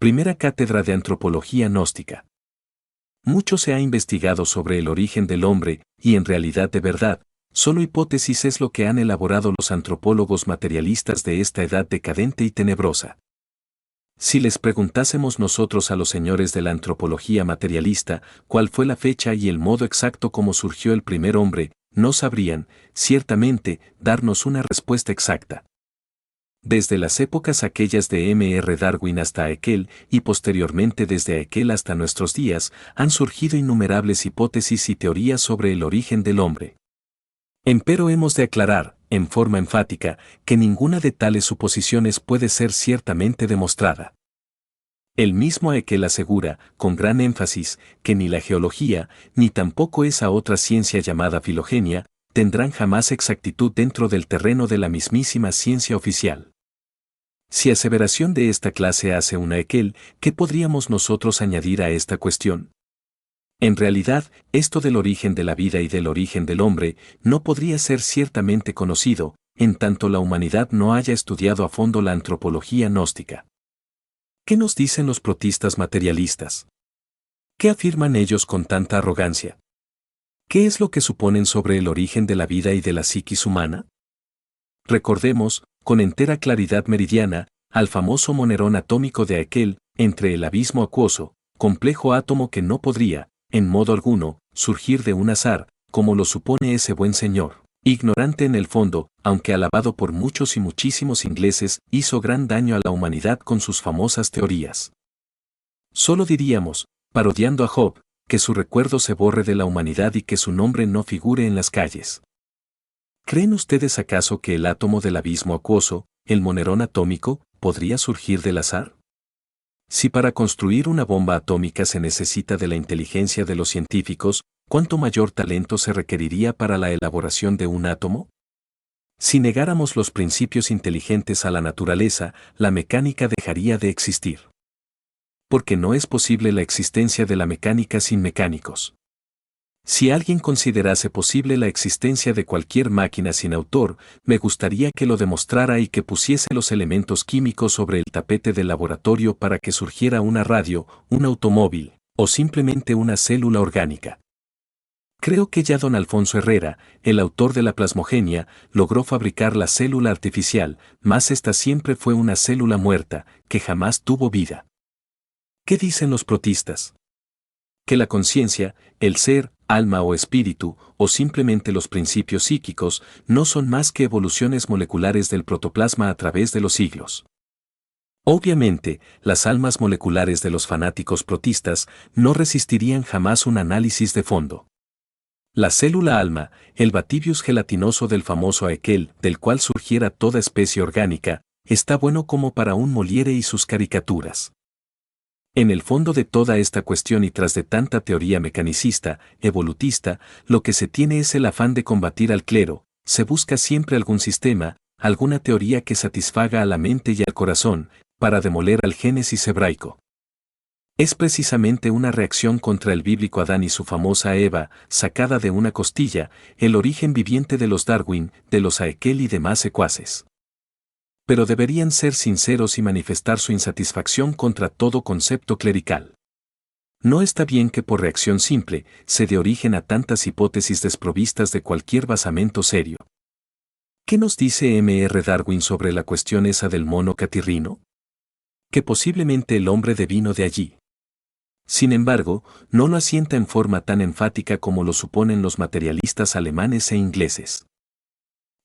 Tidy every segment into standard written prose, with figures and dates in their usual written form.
Primera cátedra de antropología gnóstica. Mucho se ha investigado sobre el origen del hombre, y en realidad de verdad, solo hipótesis es lo que han elaborado los antropólogos materialistas de esta edad decadente y tenebrosa. Si les preguntásemos nosotros a los señores de la antropología materialista cuál fue la fecha y el modo exacto como surgió el primer hombre, no sabrían, ciertamente, darnos una respuesta exacta. Desde las épocas aquellas de M.R. Darwin hasta Haeckel y posteriormente desde Haeckel hasta nuestros días, han surgido innumerables hipótesis y teorías sobre el origen del hombre. Empero hemos de aclarar, en forma enfática, que ninguna de tales suposiciones puede ser ciertamente demostrada. El mismo Haeckel asegura, con gran énfasis, que ni la geología, ni tampoco esa otra ciencia llamada filogenia, tendrán jamás exactitud dentro del terreno de la mismísima ciencia oficial. Si aseveración de esta clase hace un Haeckel, ¿qué podríamos nosotros añadir a esta cuestión? En realidad, esto del origen de la vida y del origen del hombre no podría ser ciertamente conocido, en tanto la humanidad no haya estudiado a fondo la antropología gnóstica. ¿Qué nos dicen los protistas materialistas? ¿Qué afirman ellos con tanta arrogancia? ¿Qué es lo que suponen sobre el origen de la vida y de la psiquis humana? Recordemos, con entera claridad meridiana, al famoso monerón atómico de Haeckel, entre el abismo acuoso, complejo átomo que no podría, en modo alguno, surgir de un azar, como lo supone ese buen señor. Ignorante en el fondo, aunque alabado por muchos y muchísimos ingleses, hizo gran daño a la humanidad con sus famosas teorías. Solo diríamos, parodiando a Job, que su recuerdo se borre de la humanidad y que su nombre no figure en las calles. ¿Creen ustedes acaso que el átomo del abismo acuoso, el monerón atómico, podría surgir del azar? Si para construir una bomba atómica se necesita de la inteligencia de los científicos, ¿cuánto mayor talento se requeriría para la elaboración de un átomo? Si negáramos los principios inteligentes a la naturaleza, la mecánica dejaría de existir. Porque no es posible la existencia de la mecánica sin mecánicos. Si alguien considerase posible la existencia de cualquier máquina sin autor, me gustaría que lo demostrara y que pusiese los elementos químicos sobre el tapete del laboratorio para que surgiera una radio, un automóvil, o simplemente una célula orgánica. Creo que ya don Alfonso Herrera, el autor de la plasmogenia, logró fabricar la célula artificial, mas esta siempre fue una célula muerta, que jamás tuvo vida. ¿Qué dicen los protistas? Que la conciencia, el ser, alma o espíritu, o simplemente los principios psíquicos, no son más que evoluciones moleculares del protoplasma a través de los siglos. Obviamente, las almas moleculares de los fanáticos protistas no resistirían jamás un análisis de fondo. La célula alma, el batibius gelatinoso del famoso Haeckel, del cual surgiera toda especie orgánica, está bueno como para un Molière y sus caricaturas. En el fondo de toda esta cuestión y tras de tanta teoría mecanicista, evolutista, lo que se tiene es el afán de combatir al clero, se busca siempre algún sistema, alguna teoría que satisfaga a la mente y al corazón, para demoler al génesis hebraico. Es precisamente una reacción contra el bíblico Adán y su famosa Eva, sacada de una costilla, el origen viviente de los Darwin, de los Haeckel y demás secuaces. Pero deberían ser sinceros y manifestar su insatisfacción contra todo concepto clerical. No está bien que por reacción simple se dé origen a tantas hipótesis desprovistas de cualquier basamento serio. ¿Qué nos dice M.R. Darwin sobre la cuestión esa del mono catirrino? Que posiblemente el hombre devino de allí. Sin embargo, no lo asienta en forma tan enfática como lo suponen los materialistas alemanes e ingleses.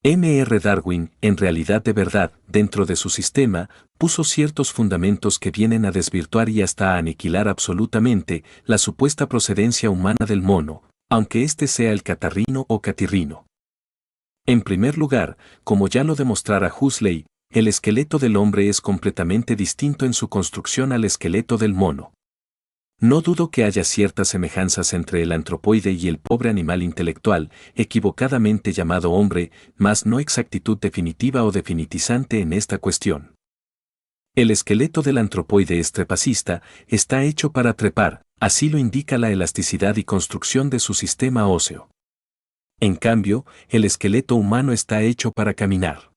M.R. Darwin, en realidad de verdad, dentro de su sistema, puso ciertos fundamentos que vienen a desvirtuar y hasta a aniquilar absolutamente la supuesta procedencia humana del mono, aunque éste sea el catarrino o catirrino. En primer lugar, como ya lo demostrara Huxley, el esqueleto del hombre es completamente distinto en su construcción al esqueleto del mono. No dudo que haya ciertas semejanzas entre el antropoide y el pobre animal intelectual, equivocadamente llamado hombre, mas no exactitud definitiva o definitizante en esta cuestión. El esqueleto del antropoide es trepacista, está hecho para trepar, así lo indica la elasticidad y construcción de su sistema óseo. En cambio, el esqueleto humano está hecho para caminar.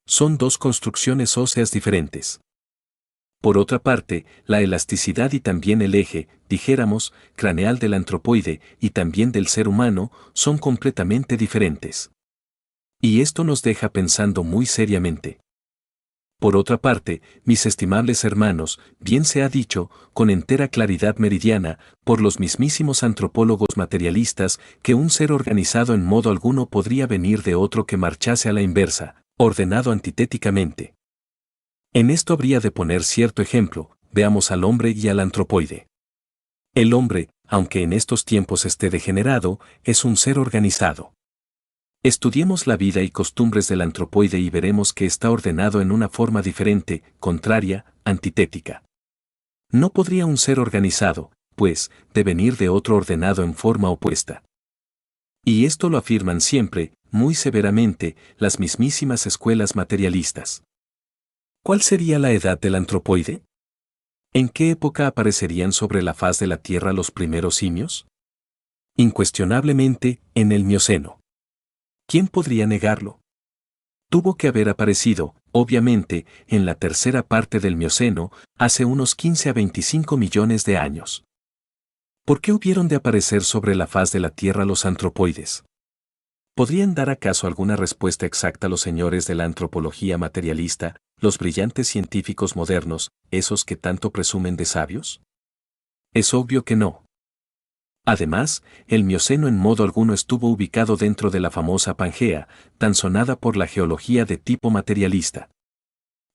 Son dos construcciones óseas diferentes. Por otra parte, la elasticidad y también el eje, dijéramos, craneal del antropoide y también del ser humano, son completamente diferentes. Y esto nos deja pensando muy seriamente. Por otra parte, mis estimables hermanos, bien se ha dicho, con entera claridad meridiana, por los mismísimos antropólogos materialistas, que un ser organizado en modo alguno podría venir de otro que marchase a la inversa, ordenado antitéticamente. En esto habría de poner cierto ejemplo, veamos al hombre y al antropoide. El hombre, aunque en estos tiempos esté degenerado, es un ser organizado. Estudiemos la vida y costumbres del antropoide y veremos que está ordenado en una forma diferente, contraria, antitética. No podría un ser organizado, pues, devenir de otro ordenado en forma opuesta. Y esto lo afirman siempre, muy severamente, las mismísimas escuelas materialistas. ¿Cuál sería la edad del antropoide? ¿En qué época aparecerían sobre la faz de la Tierra los primeros simios? Incuestionablemente, en el Mioceno. ¿Quién podría negarlo? Tuvo que haber aparecido, obviamente, en la tercera parte del Mioceno, hace unos 15 a 25 millones de años. ¿Por qué hubieron de aparecer sobre la faz de la Tierra los antropoides? ¿Podrían dar acaso alguna respuesta exacta los señores de la antropología materialista, los brillantes científicos modernos, esos que tanto presumen de sabios? Es obvio que no. Además, el Mioceno en modo alguno estuvo ubicado dentro de la famosa Pangea, tan sonada por la geología de tipo materialista.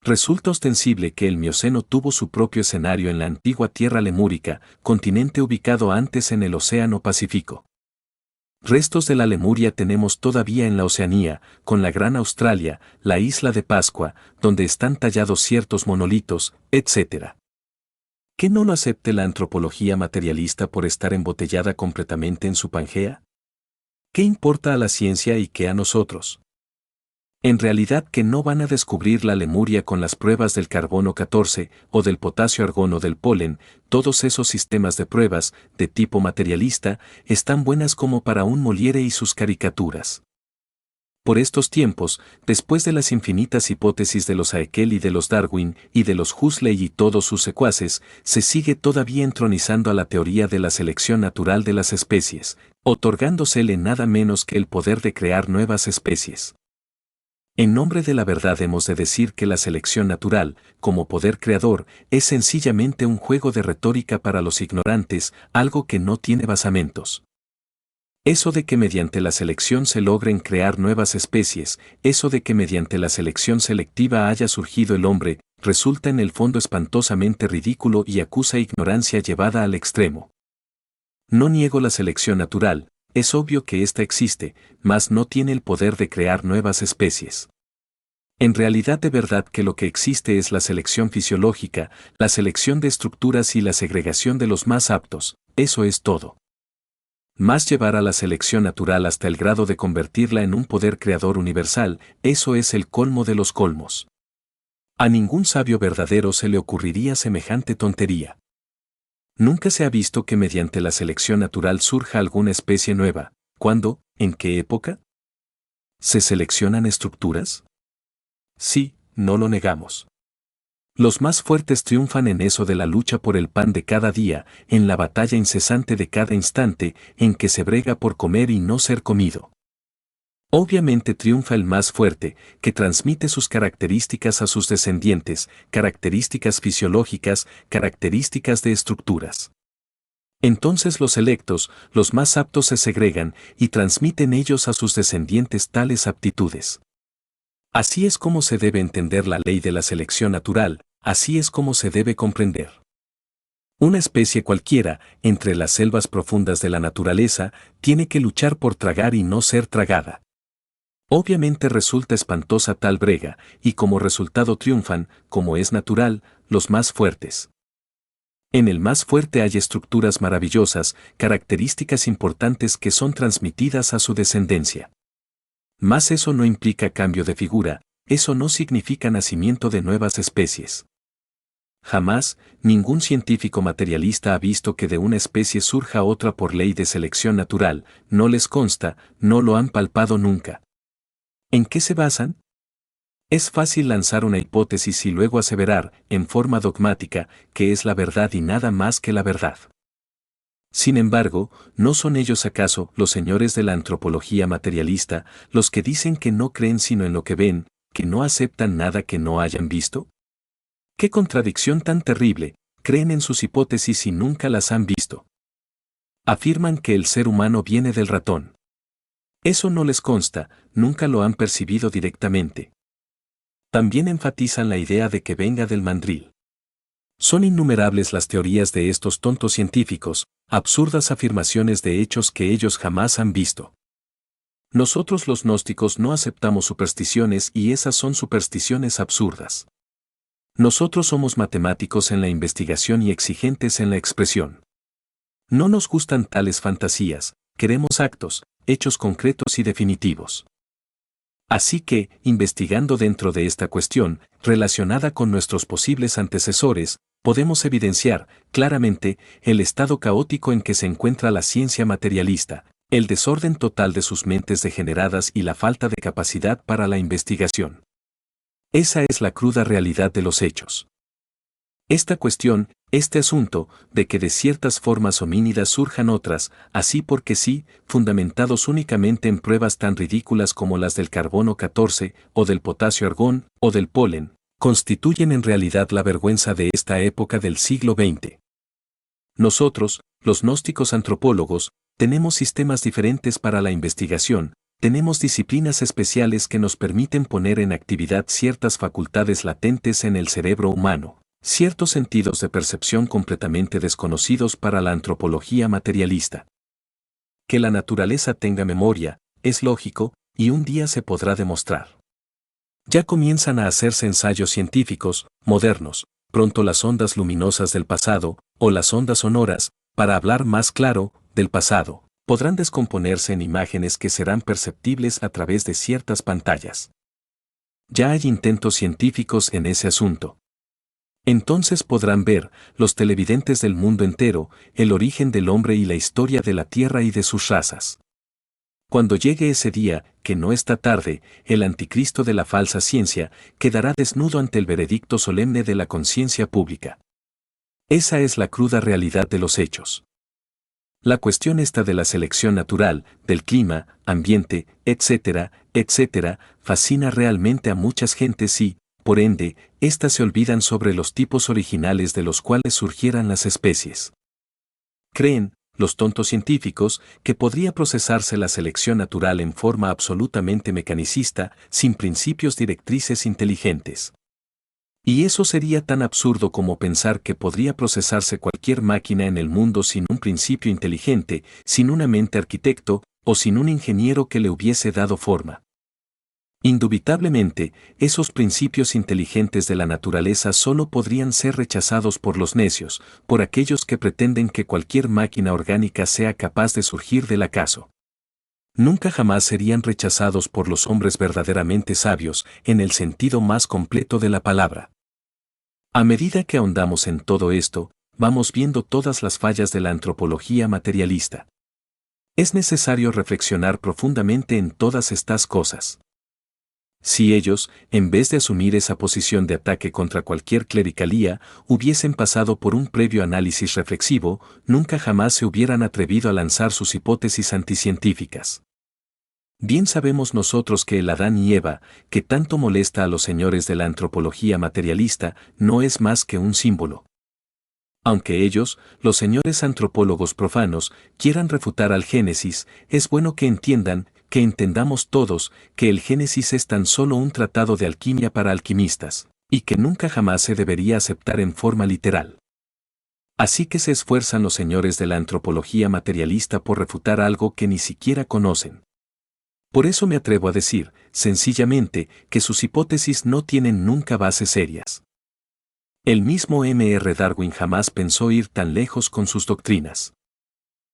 Resulta ostensible que el Mioceno tuvo su propio escenario en la antigua Tierra Lemúrica, continente ubicado antes en el Océano Pacífico. Restos de la Lemuria tenemos todavía en la Oceanía, con la Gran Australia, la isla de Pascua, donde están tallados ciertos monolitos, etc. ¿Que no lo acepte la antropología materialista por estar embotellada completamente en su Pangea? ¿Qué importa a la ciencia y qué a nosotros? En realidad que no van a descubrir la Lemuria con las pruebas del carbono 14 o del potasio argono del polen, todos esos sistemas de pruebas, de tipo materialista, están buenas como para un Molière y sus caricaturas. Por estos tiempos, después de las infinitas hipótesis de los Haeckel y de los Darwin y de los Huxley y todos sus secuaces, se sigue todavía entronizando a la teoría de la selección natural de las especies, otorgándosele nada menos que el poder de crear nuevas especies. En nombre de la verdad hemos de decir que la selección natural, como poder creador, es sencillamente un juego de retórica para los ignorantes, algo que no tiene basamentos. Eso de que mediante la selección se logren crear nuevas especies, eso de que mediante la selección selectiva haya surgido el hombre, resulta en el fondo espantosamente ridículo y acusa ignorancia llevada al extremo. No niego la selección natural, es obvio que ésta existe, mas no tiene el poder de crear nuevas especies. En realidad de verdad que lo que existe es la selección fisiológica, la selección de estructuras y la segregación de los más aptos, eso es todo. Más llevar a la selección natural hasta el grado de convertirla en un poder creador universal, eso es el colmo de los colmos. A ningún sabio verdadero se le ocurriría semejante tontería. Nunca se ha visto que mediante la selección natural surja alguna especie nueva. ¿Cuándo? ¿En qué época? ¿Se seleccionan estructuras? Sí, no lo negamos. Los más fuertes triunfan en eso de la lucha por el pan de cada día, en la batalla incesante de cada instante, en que se brega por comer y no ser comido. Obviamente triunfa el más fuerte, que transmite sus características a sus descendientes, características fisiológicas, características de estructuras. Entonces los selectos, los más aptos se segregan y transmiten ellos a sus descendientes tales aptitudes. Así es como se debe entender la ley de la selección natural, así es como se debe comprender. Una especie cualquiera, entre las selvas profundas de la naturaleza, tiene que luchar por tragar y no ser tragada. Obviamente resulta espantosa tal brega, y como resultado triunfan, como es natural, los más fuertes. En el más fuerte hay estructuras maravillosas, características importantes que son transmitidas a su descendencia. Mas eso no implica cambio de figura, eso no significa nacimiento de nuevas especies. Jamás, ningún científico materialista ha visto que de una especie surja otra por ley de selección natural, no les consta, no lo han palpado nunca. ¿En qué se basan? Es fácil lanzar una hipótesis y luego aseverar, en forma dogmática, que es la verdad y nada más que la verdad. Sin embargo, ¿no son ellos acaso, los señores de la antropología materialista, los que dicen que no creen sino en lo que ven, que no aceptan nada que no hayan visto? ¡Qué contradicción tan terrible! Creen en sus hipótesis y nunca las han visto. Afirman que el ser humano viene del ratón. Eso no les consta, nunca lo han percibido directamente. También enfatizan la idea de que venga del mandril. Son innumerables las teorías de estos tontos científicos, absurdas afirmaciones de hechos que ellos jamás han visto. Nosotros los gnósticos no aceptamos supersticiones y esas son supersticiones absurdas. Nosotros somos matemáticos en la investigación y exigentes en la expresión. No nos gustan tales fantasías, queremos actos, hechos concretos y definitivos. Así que, investigando dentro de esta cuestión, relacionada con nuestros posibles antecesores, podemos evidenciar, claramente, el estado caótico en que se encuentra la ciencia materialista, el desorden total de sus mentes degeneradas y la falta de capacidad para la investigación. Esa es la cruda realidad de los hechos. Esta cuestión, este asunto, de que de ciertas formas homínidas surjan otras, así porque sí, fundamentados únicamente en pruebas tan ridículas como las del carbono 14, o del potasio argón, o del polen, constituyen en realidad la vergüenza de esta época del siglo XX. Nosotros, los gnósticos antropólogos, tenemos sistemas diferentes para la investigación, tenemos disciplinas especiales que nos permiten poner en actividad ciertas facultades latentes en el cerebro humano, ciertos sentidos de percepción completamente desconocidos para la antropología materialista. Que la naturaleza tenga memoria, es lógico, y un día se podrá demostrar. Ya comienzan a hacerse ensayos científicos, modernos, pronto las ondas luminosas del pasado, o las ondas sonoras, para hablar más claro, del pasado, podrán descomponerse en imágenes que serán perceptibles a través de ciertas pantallas. Ya hay intentos científicos en ese asunto. Entonces podrán ver, los televidentes del mundo entero, el origen del hombre y la historia de la Tierra y de sus razas. Cuando llegue ese día, que no está tarde, el anticristo de la falsa ciencia quedará desnudo ante el veredicto solemne de la conciencia pública. Esa es la cruda realidad de los hechos. La cuestión esta de la selección natural, del clima, ambiente, etcétera, fascina realmente a muchas gentes y, por ende, éstas se olvidan sobre los tipos originales de los cuales surgieran las especies. Creen, los tontos científicos, que podría procesarse la selección natural en forma absolutamente mecanicista, sin principios directrices inteligentes. Y eso sería tan absurdo como pensar que podría procesarse cualquier máquina en el mundo sin un principio inteligente, sin una mente arquitecto, o sin un ingeniero que le hubiese dado forma. Indubitablemente, esos principios inteligentes de la naturaleza solo podrían ser rechazados por los necios, por aquellos que pretenden que cualquier máquina orgánica sea capaz de surgir del acaso. Nunca jamás serían rechazados por los hombres verdaderamente sabios, en el sentido más completo de la palabra. A medida que ahondamos en todo esto, vamos viendo todas las fallas de la antropología materialista. Es necesario reflexionar profundamente en todas estas cosas. Si ellos, en vez de asumir esa posición de ataque contra cualquier clericalía, hubiesen pasado por un previo análisis reflexivo, nunca jamás se hubieran atrevido a lanzar sus hipótesis anticientíficas. Bien sabemos nosotros que el Adán y Eva, que tanto molesta a los señores de la antropología materialista, no es más que un símbolo. Aunque ellos, los señores antropólogos profanos, quieran refutar al Génesis, es bueno que entiendan, que entendamos todos, que el Génesis es tan solo un tratado de alquimia para alquimistas, y que nunca jamás se debería aceptar en forma literal. Así que se esfuerzan los señores de la antropología materialista por refutar algo que ni siquiera conocen. Por eso me atrevo a decir, sencillamente, que sus hipótesis no tienen nunca bases serias. El mismo M.R. Darwin jamás pensó ir tan lejos con sus doctrinas.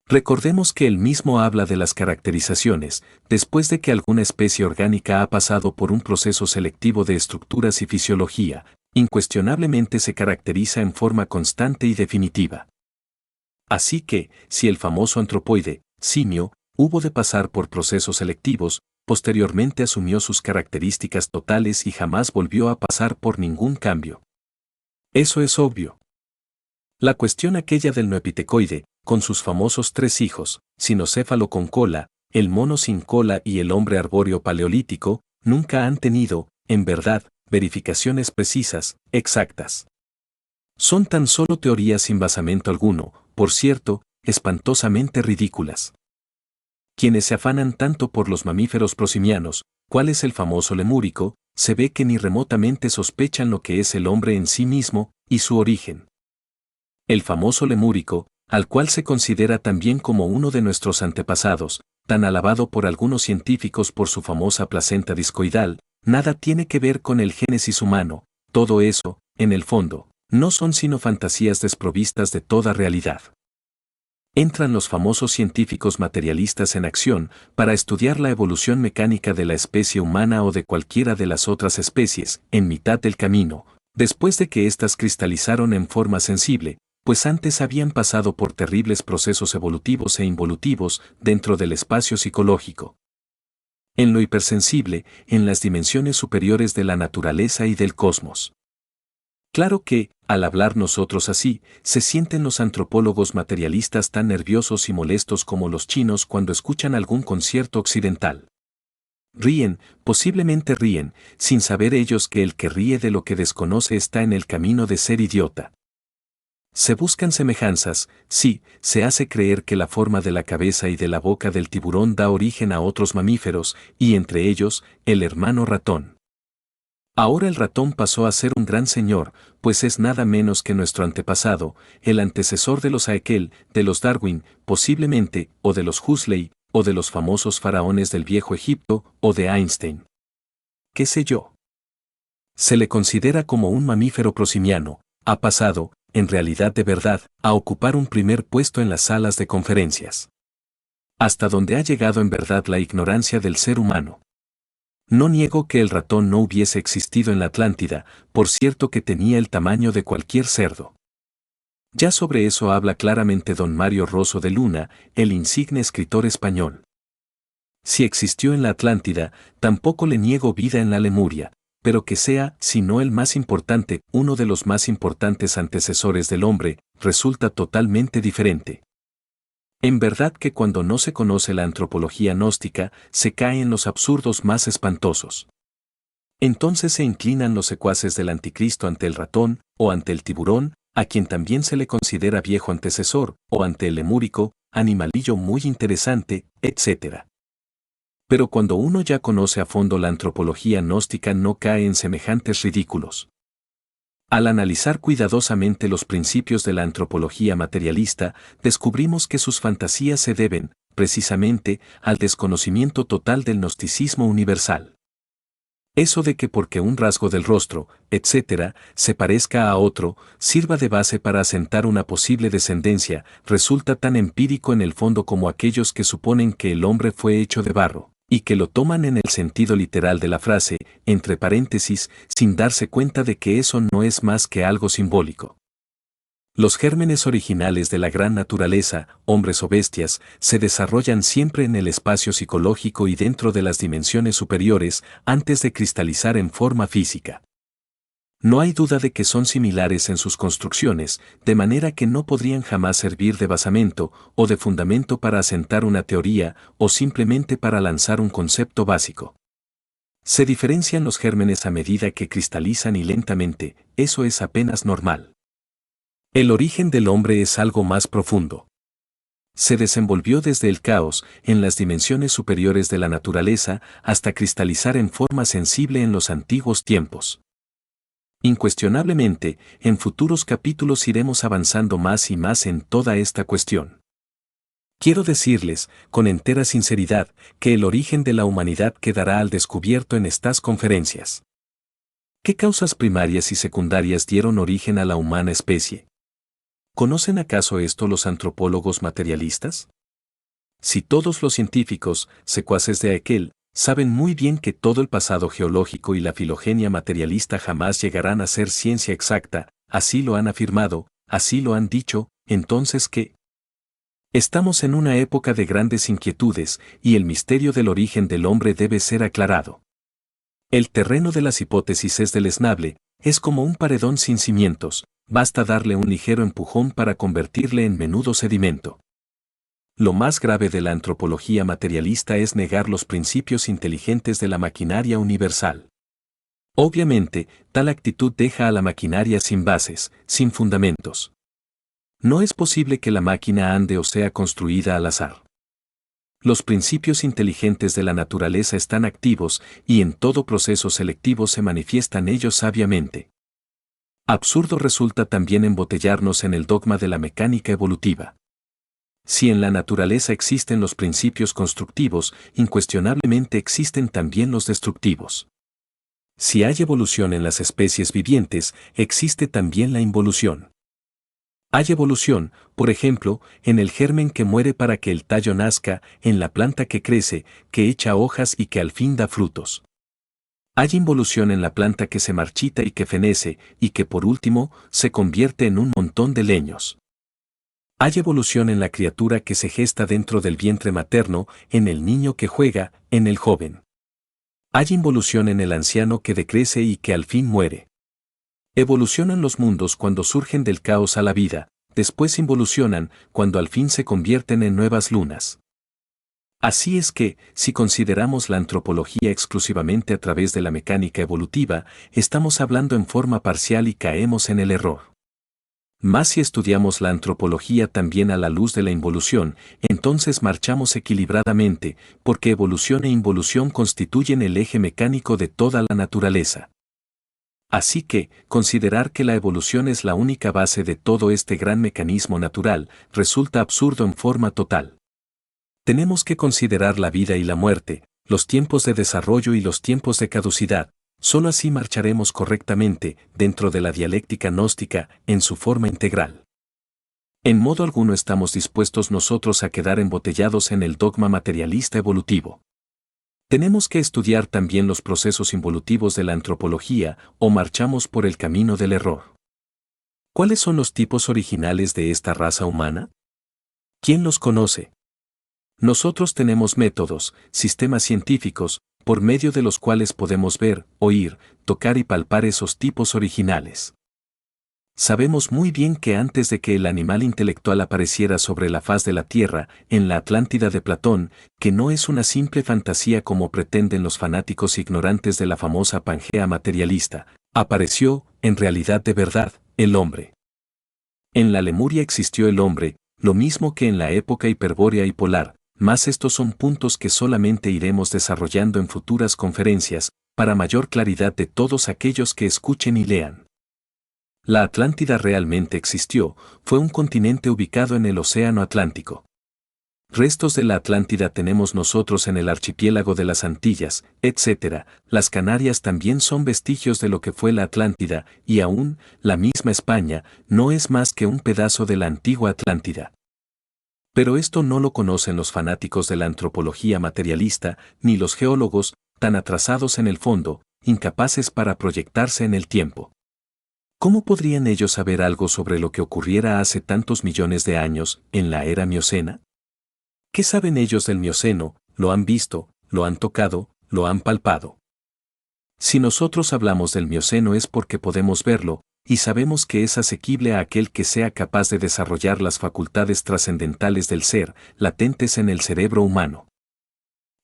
Recordemos que él mismo habla de las caracterizaciones, después de que alguna especie orgánica ha pasado por un proceso selectivo de estructuras y fisiología, incuestionablemente se caracteriza en forma constante y definitiva. Así que, si el famoso antropoide, simio, hubo de pasar por procesos selectivos, posteriormente asumió sus características totales y jamás volvió a pasar por ningún cambio. Eso es obvio. La cuestión aquella del noepitecoide, con sus famosos 3 hijos, cinocéfalo con cola, el mono sin cola y el hombre arbóreo paleolítico, nunca han tenido, en verdad, verificaciones precisas, exactas. Son tan solo teorías sin basamento alguno, por cierto, espantosamente ridículas. Quienes se afanan tanto por los mamíferos prosimianos, cuál es el famoso lemúrico, se ve que ni remotamente sospechan lo que es el hombre en sí mismo y su origen. El famoso lemúrico, al cual se considera también como uno de nuestros antepasados, tan alabado por algunos científicos por su famosa placenta discoidal, nada tiene que ver con el génesis humano. Todo eso, en el fondo, no son sino fantasías desprovistas de toda realidad. Entran los famosos científicos materialistas en acción para estudiar la evolución mecánica de la especie humana o de cualquiera de las otras especies, en mitad del camino, después de que éstas cristalizaron en forma sensible, pues antes habían pasado por terribles procesos evolutivos e involutivos dentro del espacio psicológico. En lo hipersensible, en las dimensiones superiores de la naturaleza y del cosmos. Claro que, al hablar nosotros así, se sienten los antropólogos materialistas tan nerviosos y molestos como los chinos cuando escuchan algún concierto occidental. Ríen, posiblemente ríen, sin saber ellos que el que ríe de lo que desconoce está en el camino de ser idiota. Se buscan semejanzas, sí, se hace creer que la forma de la cabeza y de la boca del tiburón da origen a otros mamíferos, y entre ellos, el hermano ratón. Ahora el ratón pasó a ser un gran señor, pues es nada menos que nuestro antepasado, el antecesor de los Haeckel, de los Darwin, posiblemente, o de los Huxley, o de los famosos faraones del viejo Egipto, o de Einstein. ¿Qué sé yo? Se le considera como un mamífero prosimiano, ha pasado, en realidad de verdad, a ocupar un primer puesto en las salas de conferencias. Hasta donde ha llegado en verdad la ignorancia del ser humano. No niego que el ratón no hubiese existido en la Atlántida, por cierto que tenía el tamaño de cualquier cerdo. Ya sobre eso habla claramente don Mario Rosso de Luna, el insigne escritor español. Si existió en la Atlántida, tampoco le niego vida en la Lemuria, pero que sea, si no el más importante, uno de los más importantes antecesores del hombre, resulta totalmente diferente. En verdad que cuando no se conoce la antropología gnóstica, se cae en los absurdos más espantosos. Entonces se inclinan los secuaces del anticristo ante el ratón, o ante el tiburón, a quien también se le considera viejo antecesor, o ante el lemúrico, animalillo muy interesante, etc. Pero cuando uno ya conoce a fondo la antropología gnóstica no cae en semejantes ridículos. Al analizar cuidadosamente los principios de la antropología materialista, descubrimos que sus fantasías se deben, precisamente, al desconocimiento total del gnosticismo universal. Eso de que porque un rasgo del rostro, etc., se parezca a otro, sirva de base para asentar una posible descendencia, resulta tan empírico en el fondo como aquellos que suponen que el hombre fue hecho de barro, y que lo toman en el sentido literal de la frase, entre paréntesis, sin darse cuenta de que eso no es más que algo simbólico. Los gérmenes originales de la gran naturaleza, hombres o bestias, se desarrollan siempre en el espacio psicológico y dentro de las dimensiones superiores antes de cristalizar en forma física. No hay duda de que son similares en sus construcciones, de manera que no podrían jamás servir de basamento o de fundamento para asentar una teoría o simplemente para lanzar un concepto básico. Se diferencian los gérmenes a medida que cristalizan y lentamente, eso es apenas normal. El origen del hombre es algo más profundo. Se desenvolvió desde el caos, en las dimensiones superiores de la naturaleza, hasta cristalizar en forma sensible en los antiguos tiempos. Incuestionablemente, en futuros capítulos iremos avanzando más y más en toda esta cuestión. Quiero decirles, con entera sinceridad, que el origen de la humanidad quedará al descubierto en estas conferencias. ¿Qué causas primarias y secundarias dieron origen a la humana especie? ¿Conocen acaso esto los antropólogos materialistas? Si todos los científicos, secuaces de Haeckel, saben muy bien que todo el pasado geológico y la filogenia materialista jamás llegarán a ser ciencia exacta, así lo han afirmado, así lo han dicho, entonces ¿qué? Estamos en una época de grandes inquietudes, y el misterio del origen del hombre debe ser aclarado. El terreno de las hipótesis es deleznable, es como un paredón sin cimientos, basta darle un ligero empujón para convertirle en menudo sedimento. Lo más grave de la antropología materialista es negar los principios inteligentes de la maquinaria universal. Obviamente, tal actitud deja a la maquinaria sin bases, sin fundamentos. No es posible que la máquina ande o sea construida al azar. Los principios inteligentes de la naturaleza están activos y en todo proceso selectivo se manifiestan ellos sabiamente. Absurdo resulta también embotellarnos en el dogma de la mecánica evolutiva. Si en la naturaleza existen los principios constructivos, incuestionablemente existen también los destructivos. Si hay evolución en las especies vivientes, existe también la involución. Hay evolución, por ejemplo, en el germen que muere para que el tallo nazca, en la planta que crece, que echa hojas y que al fin da frutos. Hay involución en la planta que se marchita y que fenece, y que por último, se convierte en un montón de leños. Hay evolución en la criatura que se gesta dentro del vientre materno, en el niño que juega, en el joven. Hay involución en el anciano que decrece y que al fin muere. Evolucionan los mundos cuando surgen del caos a la vida, después involucionan cuando al fin se convierten en nuevas lunas. Así es que, si consideramos la antropología exclusivamente a través de la mecánica evolutiva, estamos hablando en forma parcial y caemos en el error. Mas si estudiamos la antropología también a la luz de la involución, entonces marchamos equilibradamente, porque evolución e involución constituyen el eje mecánico de toda la naturaleza. Así que, considerar que la evolución es la única base de todo este gran mecanismo natural, resulta absurdo en forma total. Tenemos que considerar la vida y la muerte, los tiempos de desarrollo y los tiempos de caducidad, solo así marcharemos correctamente, dentro de la dialéctica gnóstica, en su forma integral. En modo alguno estamos dispuestos nosotros a quedar embotellados en el dogma materialista evolutivo. Tenemos que estudiar también los procesos involutivos de la antropología, o marchamos por el camino del error. ¿Cuáles son los tipos originales de esta raza humana? ¿Quién los conoce? Nosotros tenemos métodos, sistemas científicos, por medio de los cuales podemos ver, oír, tocar y palpar esos tipos originales. Sabemos muy bien que antes de que el animal intelectual apareciera sobre la faz de la Tierra, en la Atlántida de Platón, que no es una simple fantasía como pretenden los fanáticos ignorantes de la famosa Pangea materialista, apareció, en realidad de verdad, el hombre. En la Lemuria existió el hombre, lo mismo que en la época hiperbórea y polar, mas estos son puntos que solamente iremos desarrollando en futuras conferencias, para mayor claridad de todos aquellos que escuchen y lean. La Atlántida realmente existió, fue un continente ubicado en el Océano Atlántico. Restos de la Atlántida tenemos nosotros en el archipiélago de las Antillas, etc. Las Canarias también son vestigios de lo que fue la Atlántida, y aún, la misma España, no es más que un pedazo de la antigua Atlántida. Pero esto no lo conocen los fanáticos de la antropología materialista, ni los geólogos, tan atrasados en el fondo, incapaces para proyectarse en el tiempo. ¿Cómo podrían ellos saber algo sobre lo que ocurriera hace tantos millones de años, en la era miocena? ¿Qué saben ellos del Mioceno? Lo han visto, lo han tocado, lo han palpado. Si nosotros hablamos del Mioceno es porque podemos verlo, y sabemos que es asequible a aquel que sea capaz de desarrollar las facultades trascendentales del ser, latentes en el cerebro humano.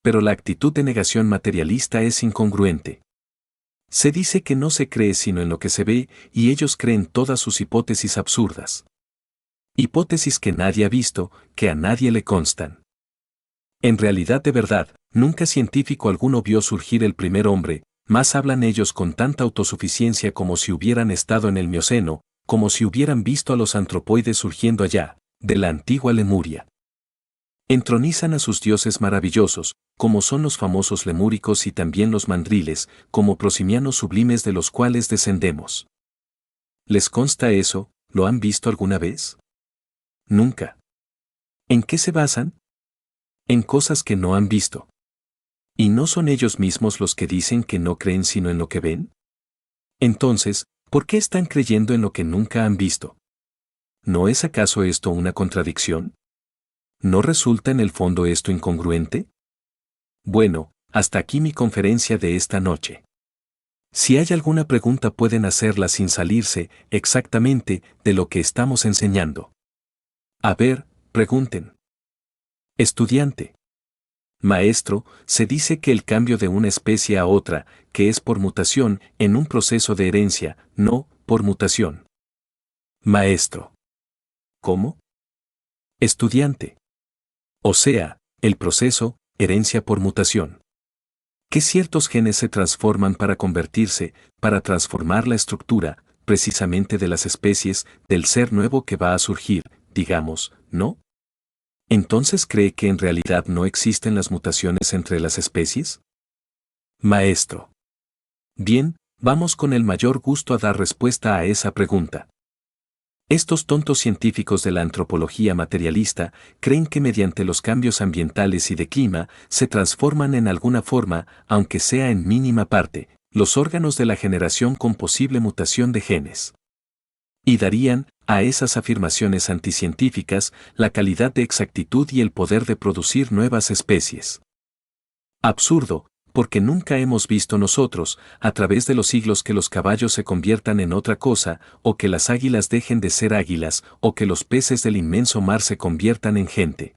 Pero la actitud de negación materialista es incongruente. Se dice que no se cree sino en lo que se ve, y ellos creen todas sus hipótesis absurdas. Hipótesis que nadie ha visto, que a nadie le constan. En realidad de verdad, nunca científico alguno vio surgir el primer hombre, más hablan ellos con tanta autosuficiencia como si hubieran estado en el Mioceno, como si hubieran visto a los antropoides surgiendo allá, de la antigua Lemuria. Entronizan a sus dioses maravillosos, como son los famosos lemúricos y también los mandriles, como prosimianos sublimes de los cuales descendemos. ¿Les consta eso? ¿Lo han visto alguna vez? Nunca. ¿En qué se basan? En cosas que no han visto. ¿Y no son ellos mismos los que dicen que no creen sino en lo que ven? Entonces, ¿por qué están creyendo en lo que nunca han visto? ¿No es acaso esto una contradicción? ¿No resulta en el fondo esto incongruente? Bueno, hasta aquí mi conferencia de esta noche. Si hay alguna pregunta pueden hacerla sin salirse exactamente de lo que estamos enseñando. A ver, pregunten. Estudiante. Maestro, se dice que el cambio de una especie a otra, que es por mutación, en un proceso de herencia, no por mutación. Maestro. ¿Cómo? Estudiante. O sea, el proceso, herencia por mutación. Que ciertos genes se transforman para convertirse, para transformar la estructura, precisamente de las especies, del ser nuevo que va a surgir, digamos, ¿no? ¿Entonces cree que en realidad no existen las mutaciones entre las especies? Maestro. Bien, vamos con el mayor gusto a dar respuesta a esa pregunta. Estos tontos científicos de la antropología materialista creen que mediante los cambios ambientales y de clima se transforman en alguna forma, aunque sea en mínima parte, los órganos de la generación con posible mutación de genes. Y darían, a esas afirmaciones anticientíficas, la calidad de exactitud y el poder de producir nuevas especies. Absurdo, porque nunca hemos visto nosotros, a través de los siglos, que los caballos se conviertan en otra cosa, o que las águilas dejen de ser águilas, o que los peces del inmenso mar se conviertan en gente.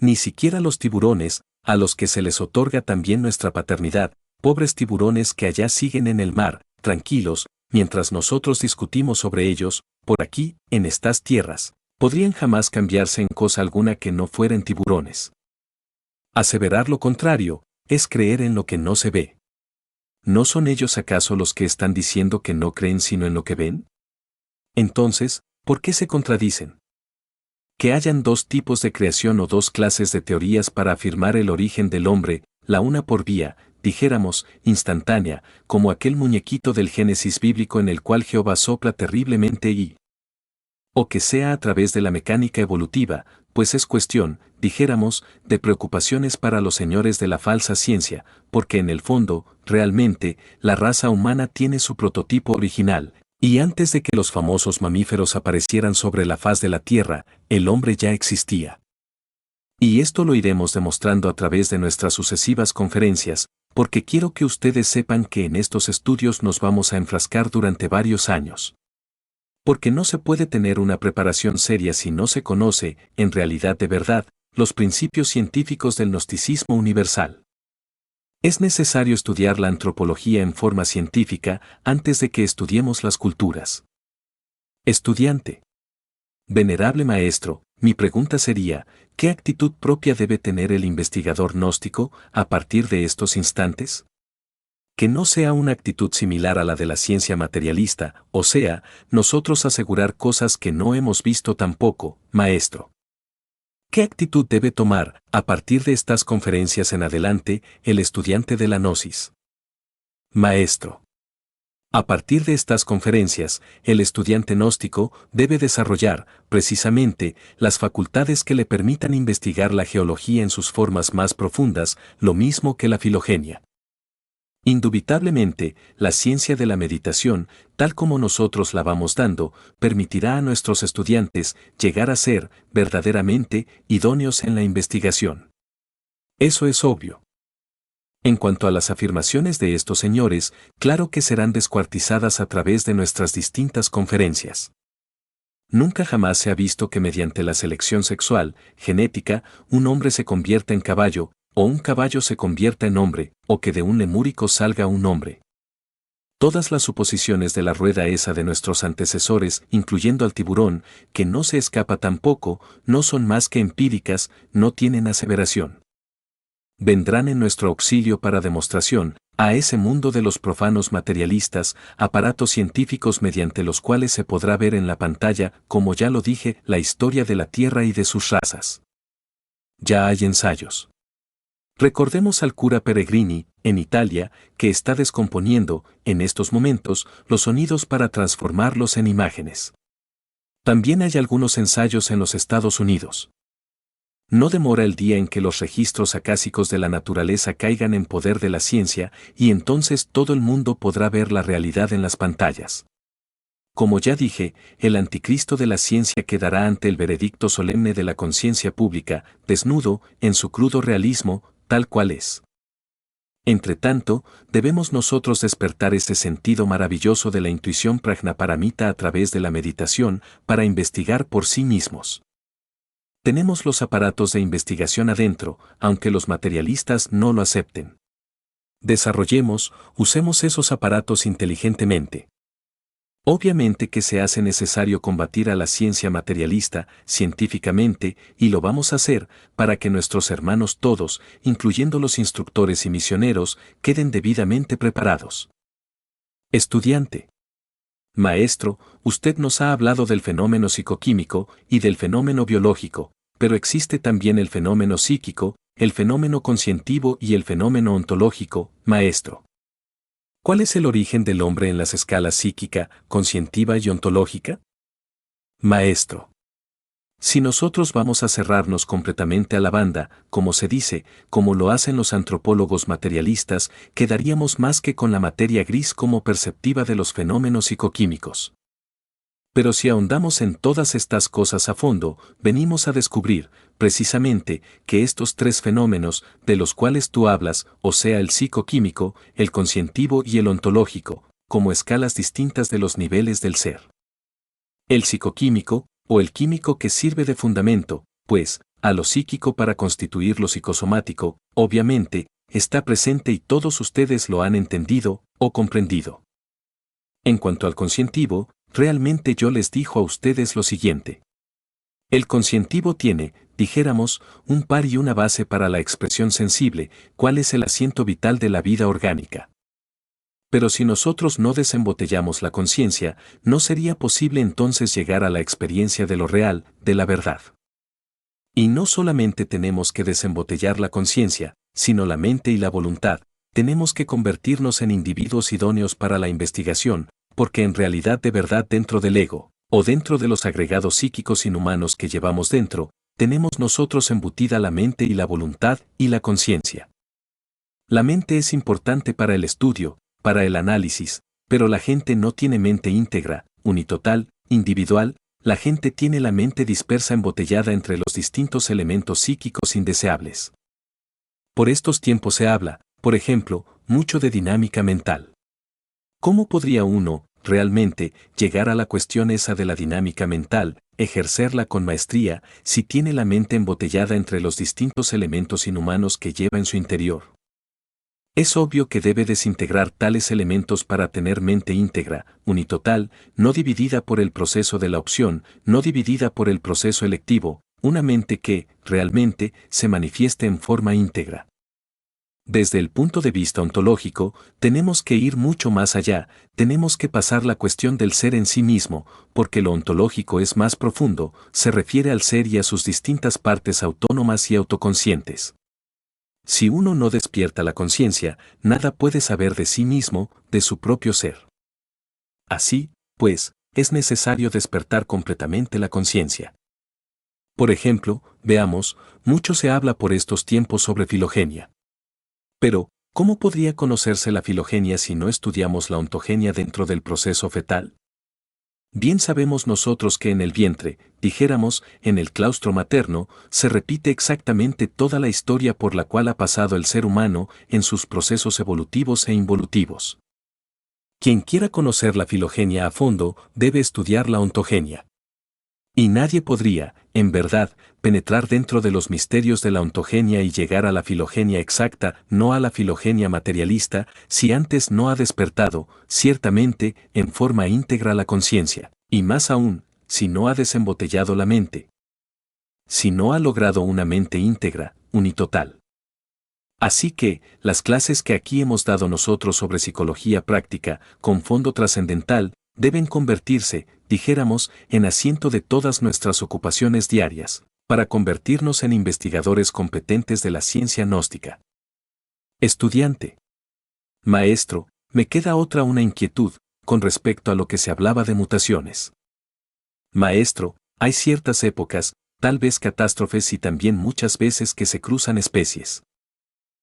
Ni siquiera los tiburones, a los que se les otorga también nuestra paternidad, pobres tiburones que allá siguen en el mar, tranquilos, mientras nosotros discutimos sobre ellos, por aquí, en estas tierras, podrían jamás cambiarse en cosa alguna que no fueran tiburones. Aseverar lo contrario, es creer en lo que no se ve. ¿No son ellos acaso los que están diciendo que no creen sino en lo que ven? Entonces, ¿por qué se contradicen? Que hayan dos tipos de creación o dos clases de teorías para afirmar el origen del hombre, la una por vía, dijéramos, instantánea, como aquel muñequito del Génesis bíblico en el cual Jehová sopla terriblemente o que sea a través de la mecánica evolutiva, pues es cuestión, dijéramos, de preocupaciones para los señores de la falsa ciencia, porque en el fondo, realmente, la raza humana tiene su prototipo original, y antes de que los famosos mamíferos aparecieran sobre la faz de la Tierra, el hombre ya existía. Y esto lo iremos demostrando a través de nuestras sucesivas conferencias, porque quiero que ustedes sepan que en estos estudios nos vamos a enfrascar durante varios años. Porque no se puede tener una preparación seria si no se conoce, en realidad de verdad, los principios científicos del gnosticismo universal. Es necesario estudiar la antropología en forma científica antes de que estudiemos las culturas. Estudiante. Venerable maestro, mi pregunta sería, ¿qué actitud propia debe tener el investigador gnóstico a partir de estos instantes? Que no sea una actitud similar a la de la ciencia materialista, o sea, nosotros asegurar cosas que no hemos visto tampoco, maestro. ¿Qué actitud debe tomar, a partir de estas conferencias en adelante, el estudiante de la gnosis? Maestro. A partir de estas conferencias, el estudiante gnóstico debe desarrollar, precisamente, las facultades que le permitan investigar la geología en sus formas más profundas, lo mismo que la filogenia. Indubitablemente, la ciencia de la meditación, tal como nosotros la vamos dando, permitirá a nuestros estudiantes llegar a ser, verdaderamente, idóneos en la investigación. Eso es obvio. En cuanto a las afirmaciones de estos señores, claro que serán descuartizadas a través de nuestras distintas conferencias. Nunca jamás se ha visto que mediante la selección sexual, genética, un hombre se convierta en caballo, o un caballo se convierta en hombre, o que de un lemúrico salga un hombre. Todas las suposiciones de la rueda esa de nuestros antecesores, incluyendo al tiburón, que no se escapa tampoco, no son más que empíricas, no tienen aseveración. Vendrán en nuestro auxilio para demostración, a ese mundo de los profanos materialistas, aparatos científicos mediante los cuales se podrá ver en la pantalla, como ya lo dije, la historia de la Tierra y de sus razas. Ya hay ensayos. Recordemos al cura Peregrini, en Italia, que está descomponiendo, en estos momentos, los sonidos para transformarlos en imágenes. También hay algunos ensayos en los Estados Unidos. No demora el día en que los registros acásicos de la naturaleza caigan en poder de la ciencia, y entonces todo el mundo podrá ver la realidad en las pantallas. como ya dije, el anticristo de la ciencia quedará ante el veredicto solemne de la conciencia pública, desnudo, en su crudo realismo, tal cual es. Entretanto, debemos nosotros despertar ese sentido maravilloso de la intuición prajnaparamita a través de la meditación para investigar por sí mismos. Tenemos los aparatos de investigación adentro, aunque los materialistas no lo acepten. Desarrollemos, usemos esos aparatos inteligentemente. Obviamente que se hace necesario combatir a la ciencia materialista científicamente, y lo vamos a hacer para que nuestros hermanos todos, incluyendo los instructores y misioneros, queden debidamente preparados. Estudiante. Maestro, usted nos ha hablado del fenómeno psicoquímico y del fenómeno biológico, pero existe también el fenómeno psíquico, el fenómeno conscientivo y el fenómeno ontológico, maestro. ¿Cuál es el origen del hombre en las escalas psíquica, conscientiva y ontológica? Maestro. Si nosotros vamos a cerrarnos completamente a la banda, como se dice, como lo hacen los antropólogos materialistas, quedaríamos más que con la materia gris como perceptiva de los fenómenos psicoquímicos. Pero si ahondamos en todas estas cosas a fondo, venimos a descubrir, precisamente, que estos tres fenómenos, de los cuales tú hablas, o sea el psicoquímico, el conscientivo y el ontológico, como escalas distintas de los niveles del ser. El psicoquímico, o el químico que sirve de fundamento, pues, a lo psíquico para constituir lo psicosomático, obviamente, está presente y todos ustedes lo han entendido, o comprendido. En cuanto al conscientivo, realmente yo les dijo a ustedes lo siguiente. El conscientivo tiene, dijéramos, un par y una base para la expresión sensible, cuál es el asiento vital de la vida orgánica. Pero si nosotros no desembotellamos la conciencia, no sería posible entonces llegar a la experiencia de lo real, de la verdad. Y no solamente tenemos que desembotellar la conciencia, sino la mente y la voluntad, tenemos que convertirnos en individuos idóneos para la investigación, porque en realidad de verdad dentro del ego, o dentro de los agregados psíquicos inhumanos que llevamos dentro, tenemos nosotros embutida la mente y la voluntad y la conciencia. La mente es importante para el estudio, para el análisis, pero la gente no tiene mente íntegra, unitotal, individual, la gente tiene la mente dispersa embotellada entre los distintos elementos psíquicos indeseables. Por estos tiempos se habla, por ejemplo, mucho de dinámica mental. ¿Cómo podría uno, realmente, llegar a la cuestión esa de la dinámica mental, ejercerla con maestría, si tiene la mente embotellada entre los distintos elementos inhumanos que lleva en su interior? Es obvio que debe desintegrar tales elementos para tener mente íntegra, unitotal, no dividida por el proceso de la opción, no dividida por el proceso electivo, una mente que, realmente, se manifieste en forma íntegra. Desde el punto de vista ontológico, tenemos que ir mucho más allá, tenemos que pasar la cuestión del ser en sí mismo, porque lo ontológico es más profundo, se refiere al ser y a sus distintas partes autónomas y autoconscientes. Si uno no despierta la conciencia, nada puede saber de sí mismo, de su propio ser. Así, pues, es necesario despertar completamente la conciencia. Por ejemplo, veamos, mucho se habla por estos tiempos sobre filogenia. Pero, ¿cómo podría conocerse la filogenia si no estudiamos la ontogenia dentro del proceso fetal? Bien sabemos nosotros que en el vientre, dijéramos, en el claustro materno, se repite exactamente toda la historia por la cual ha pasado el ser humano en sus procesos evolutivos e involutivos. Quien quiera conocer la filogenia a fondo, debe estudiar la ontogenia. Y nadie podría, en verdad, penetrar dentro de los misterios de la ontogenia y llegar a la filogenia exacta, no a la filogenia materialista, si antes no ha despertado, ciertamente, en forma íntegra la conciencia, y más aún, si no ha desembotellado la mente. Si no ha logrado una mente íntegra, unitotal. Así que, las clases que aquí hemos dado nosotros sobre psicología práctica, con fondo trascendental, deben convertirse, dijéramos, en asiento de todas nuestras ocupaciones diarias, para convertirnos en investigadores competentes de la ciencia gnóstica. Estudiante. Maestro, me queda una inquietud, con respecto a lo que se hablaba de mutaciones. Maestro, hay ciertas épocas, tal vez catástrofes y también muchas veces que se cruzan especies.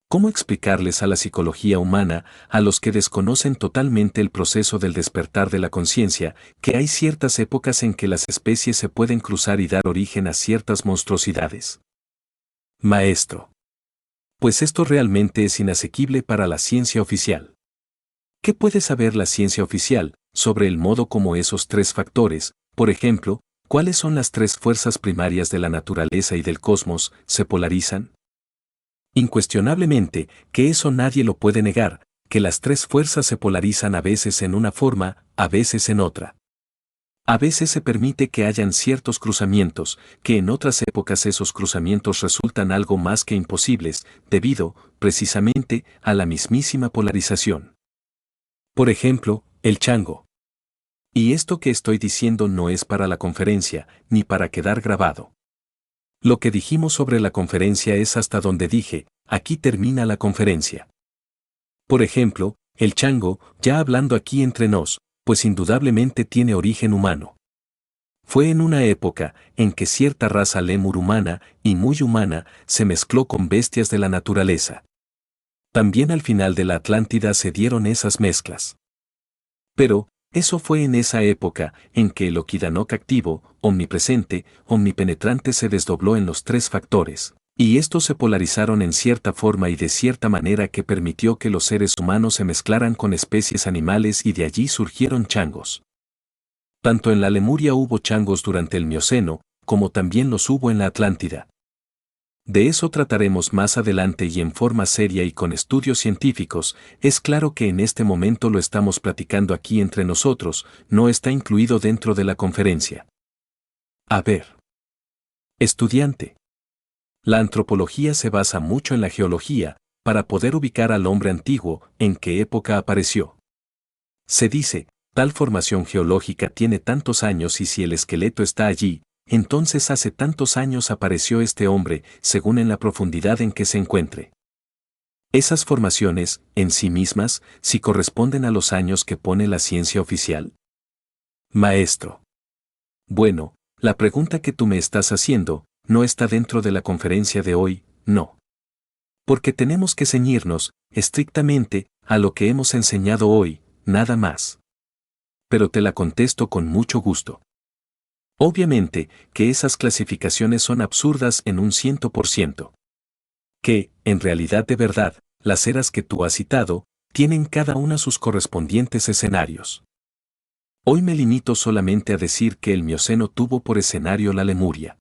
¿Cómo explicarles a la psicología humana, a los que desconocen totalmente el proceso del despertar de la conciencia, que hay ciertas épocas en que las especies se pueden cruzar y dar origen a ciertas monstruosidades? Maestro. Pues esto realmente es inasequible para la ciencia oficial. ¿Qué puede saber la ciencia oficial sobre el modo como esos tres factores, por ejemplo, cuáles son las tres fuerzas primarias de la naturaleza y del cosmos, se polarizan? Incuestionablemente, que eso nadie lo puede negar, que las tres fuerzas se polarizan a veces en una forma, a veces en otra. A veces se permite que hayan ciertos cruzamientos, que en otras épocas esos cruzamientos resultan algo más que imposibles, debido, precisamente, a la mismísima polarización. Por ejemplo, el chango. Y esto que estoy diciendo no es para la conferencia, ni para quedar grabado. Lo que dijimos sobre la conferencia es hasta donde dije, aquí termina la conferencia. Por ejemplo, el chango, ya hablando aquí entre nos, pues indudablemente tiene origen humano. Fue en una época en que cierta raza lémur humana, y muy humana, se mezcló con bestias de la naturaleza. También al final de la Atlántida se dieron esas mezclas. Pero, eso fue en esa época en que el Okidanok activo, omnipresente, omnipenetrante se desdobló en los tres factores, y estos se polarizaron en cierta forma y de cierta manera que permitió que los seres humanos se mezclaran con especies animales y de allí surgieron changos. Tanto en la Lemuria hubo changos durante el Mioceno, como también los hubo en la Atlántida. De eso trataremos más adelante y en forma seria y con estudios científicos. Es claro que en este momento lo estamos platicando aquí entre nosotros, no está incluido dentro de la conferencia. A ver. Estudiante. La antropología se basa mucho en la geología, para poder ubicar al hombre antiguo, en qué época apareció. Se dice, tal formación geológica tiene tantos años y si el esqueleto está allí, entonces hace tantos años apareció este hombre, según en la profundidad en que se encuentre. Esas formaciones, en sí mismas, ¿sí corresponden a los años que pone la ciencia oficial? Maestro. Bueno, la pregunta que tú me estás haciendo, no está dentro de la conferencia de hoy, no. Porque tenemos que ceñirnos, estrictamente, a lo que hemos enseñado hoy, nada más. Pero te la contesto con mucho gusto. Obviamente, que esas clasificaciones son absurdas en un 100%. Que, en realidad de verdad, las eras que tú has citado, tienen cada una sus correspondientes escenarios. Hoy me limito solamente a decir que el Mioceno tuvo por escenario la Lemuria.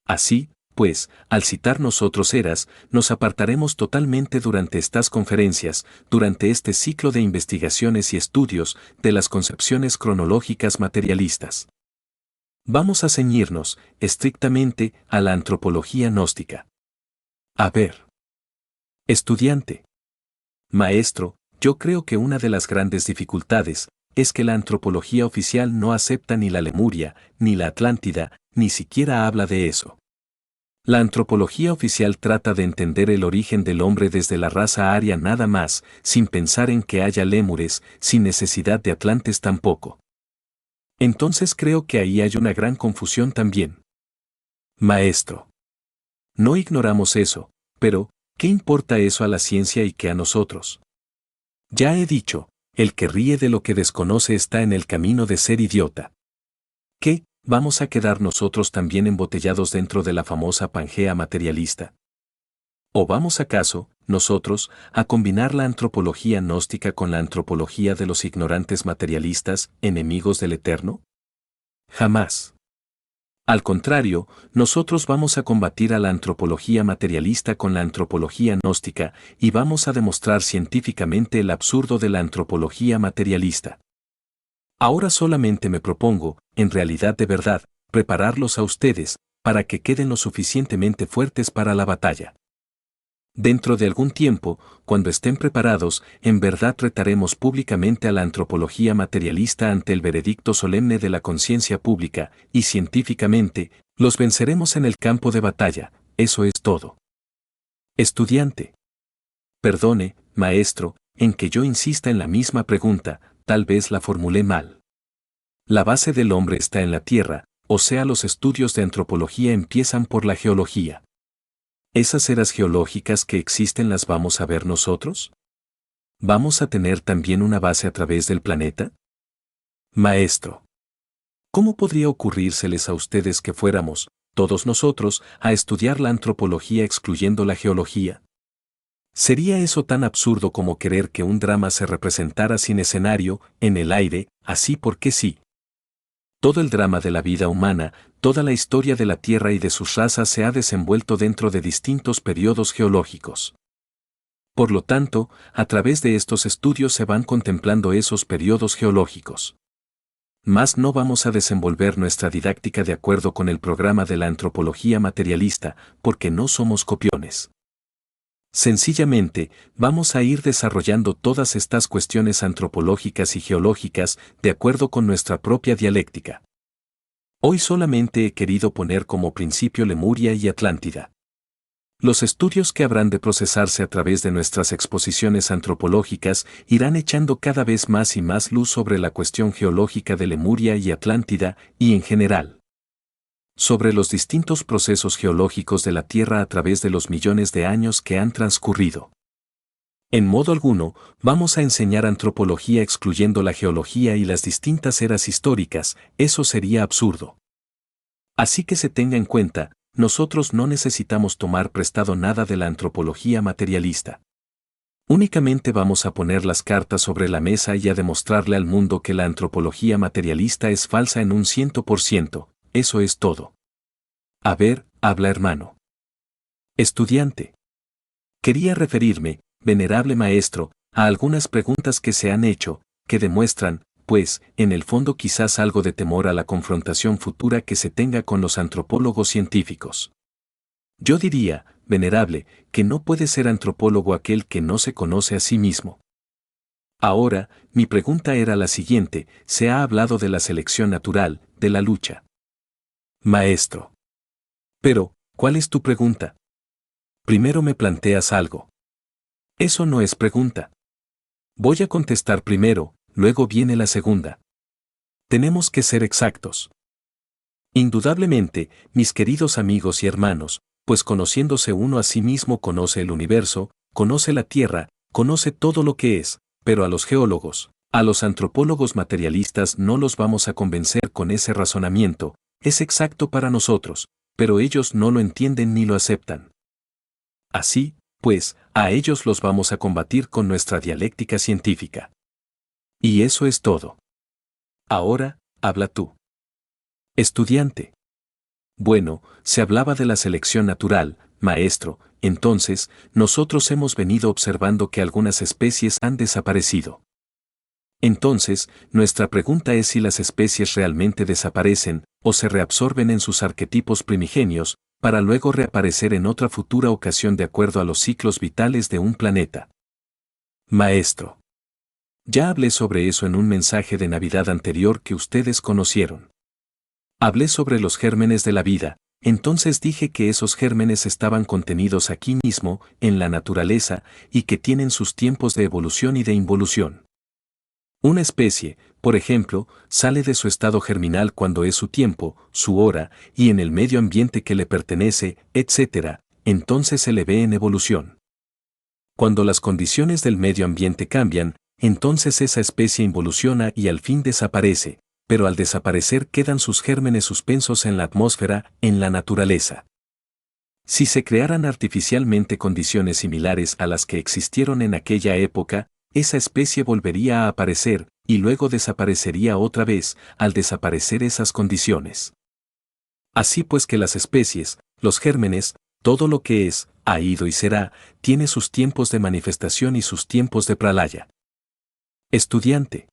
Así, pues, al citar nosotros eras, nos apartaremos totalmente durante estas conferencias, durante este ciclo de investigaciones y estudios, de las concepciones cronológicas materialistas. Vamos a ceñirnos, estrictamente, a la antropología gnóstica. A ver. Estudiante. Maestro, yo creo que una de las grandes dificultades es que la antropología oficial no acepta ni la Lemuria, ni la Atlántida, ni siquiera habla de eso. La antropología oficial trata de entender el origen del hombre desde la raza aria nada más, sin pensar en que haya lémures, sin necesidad de atlantes tampoco. Entonces creo que ahí hay una gran confusión también. Maestro. No ignoramos eso, pero, ¿qué importa eso a la ciencia y qué a nosotros? Ya he dicho, el que ríe de lo que desconoce está en el camino de ser idiota. ¿Qué, vamos a quedar nosotros también embotellados dentro de la famosa Pangea materialista? ¿O vamos acaso, nosotros, a combinar la antropología gnóstica con la antropología de los ignorantes materialistas, enemigos del Eterno? Jamás. Al contrario, nosotros vamos a combatir a la antropología materialista con la antropología gnóstica y vamos a demostrar científicamente el absurdo de la antropología materialista. Ahora solamente me propongo, en realidad de verdad, prepararlos a ustedes, para que queden lo suficientemente fuertes para la batalla. Dentro de algún tiempo, cuando estén preparados, en verdad retaremos públicamente a la antropología materialista ante el veredicto solemne de la conciencia pública, y científicamente, los venceremos en el campo de batalla, eso es todo. Estudiante. Perdone, maestro, en que yo insista en la misma pregunta, tal vez la formulé mal. La base del hombre está en la tierra, o sea los estudios de antropología empiezan por la geología. ¿Esas eras geológicas que existen las vamos a ver nosotros? ¿Vamos a tener también una base a través del planeta? Maestro, ¿cómo podría ocurrírseles a ustedes que fuéramos, todos nosotros, a estudiar la antropología excluyendo la geología? ¿Sería eso tan absurdo como querer que un drama se representara sin escenario, en el aire, así porque sí? Todo el drama de la vida humana, toda la historia de la Tierra y de sus razas se ha desenvuelto dentro de distintos periodos geológicos. Por lo tanto, a través de estos estudios se van contemplando esos periodos geológicos. Mas no vamos a desenvolver nuestra didáctica de acuerdo con el programa de la antropología materialista, porque no somos copiones. Sencillamente, vamos a ir desarrollando todas estas cuestiones antropológicas y geológicas de acuerdo con nuestra propia dialéctica. Hoy solamente he querido poner como principio Lemuria y Atlántida. Los estudios que habrán de procesarse a través de nuestras exposiciones antropológicas irán echando cada vez más y más luz sobre la cuestión geológica de Lemuria y Atlántida, y en general, sobre los distintos procesos geológicos de la Tierra a través de los millones de años que han transcurrido. En modo alguno, vamos a enseñar antropología excluyendo la geología y las distintas eras históricas, eso sería absurdo. Así que se tenga en cuenta, nosotros no necesitamos tomar prestado nada de la antropología materialista. Únicamente vamos a poner las cartas sobre la mesa y a demostrarle al mundo que la antropología materialista es falsa en un 100%, eso es todo. A ver, habla hermano. Estudiante. Quería referirme, venerable maestro, a algunas preguntas que se han hecho, que demuestran, pues, en el fondo quizás algo de temor a la confrontación futura que se tenga con los antropólogos científicos. Yo diría, venerable, que no puede ser antropólogo aquel que no se conoce a sí mismo. Ahora, mi pregunta era la siguiente, se ha hablado de la selección natural, de la lucha. Maestro. Pero, ¿cuál es tu pregunta? Primero me planteas algo. Eso no es pregunta. Voy a contestar primero, luego viene la segunda. Tenemos que ser exactos. Indudablemente, mis queridos amigos y hermanos, pues conociéndose uno a sí mismo conoce el universo, conoce la Tierra, conoce todo lo que es, pero a los geólogos, a los antropólogos materialistas no los vamos a convencer con ese razonamiento, es exacto para nosotros, pero ellos no lo entienden ni lo aceptan. Así, pues, a ellos los vamos a combatir con nuestra dialéctica científica. Y eso es todo. Ahora, habla tú. Estudiante. Bueno, se hablaba de la selección natural, maestro, entonces, nosotros hemos venido observando que algunas especies han desaparecido. Entonces, nuestra pregunta es si las especies realmente desaparecen, o se reabsorben en sus arquetipos primigenios, para luego reaparecer en otra futura ocasión de acuerdo a los ciclos vitales de un planeta. Maestro. Ya hablé sobre eso en un mensaje de Navidad anterior que ustedes conocieron. Hablé sobre los gérmenes de la vida, entonces dije que esos gérmenes estaban contenidos aquí mismo, en la naturaleza, y que tienen sus tiempos de evolución y de involución. Una especie, por ejemplo, sale de su estado germinal cuando es su tiempo, su hora, y en el medio ambiente que le pertenece, etc., entonces se le ve en evolución. Cuando las condiciones del medio ambiente cambian, entonces esa especie involuciona y al fin desaparece, pero al desaparecer quedan sus gérmenes suspensos en la atmósfera, en la naturaleza. Si se crearan artificialmente condiciones similares a las que existieron en aquella época, esa especie volvería a aparecer, y luego desaparecería otra vez, al desaparecer esas condiciones. Así pues que las especies, los gérmenes, todo lo que es, ha ido y será, tiene sus tiempos de manifestación y sus tiempos de pralaya. Estudiante.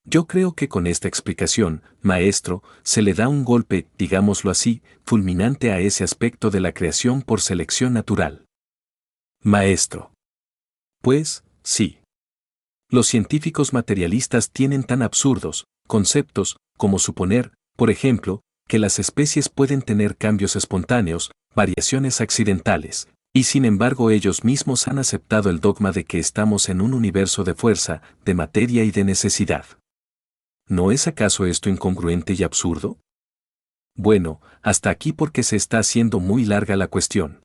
Yo creo que con esta explicación, maestro, se le da un golpe, digámoslo así, fulminante a ese aspecto de la creación por selección natural. Maestro. Pues, sí. Los científicos materialistas tienen tan absurdos conceptos como suponer, por ejemplo, que las especies pueden tener cambios espontáneos, variaciones accidentales, y sin embargo ellos mismos han aceptado el dogma de que estamos en un universo de fuerza, de materia y de necesidad. ¿No es acaso esto incongruente y absurdo? Bueno, hasta aquí porque se está haciendo muy larga la cuestión.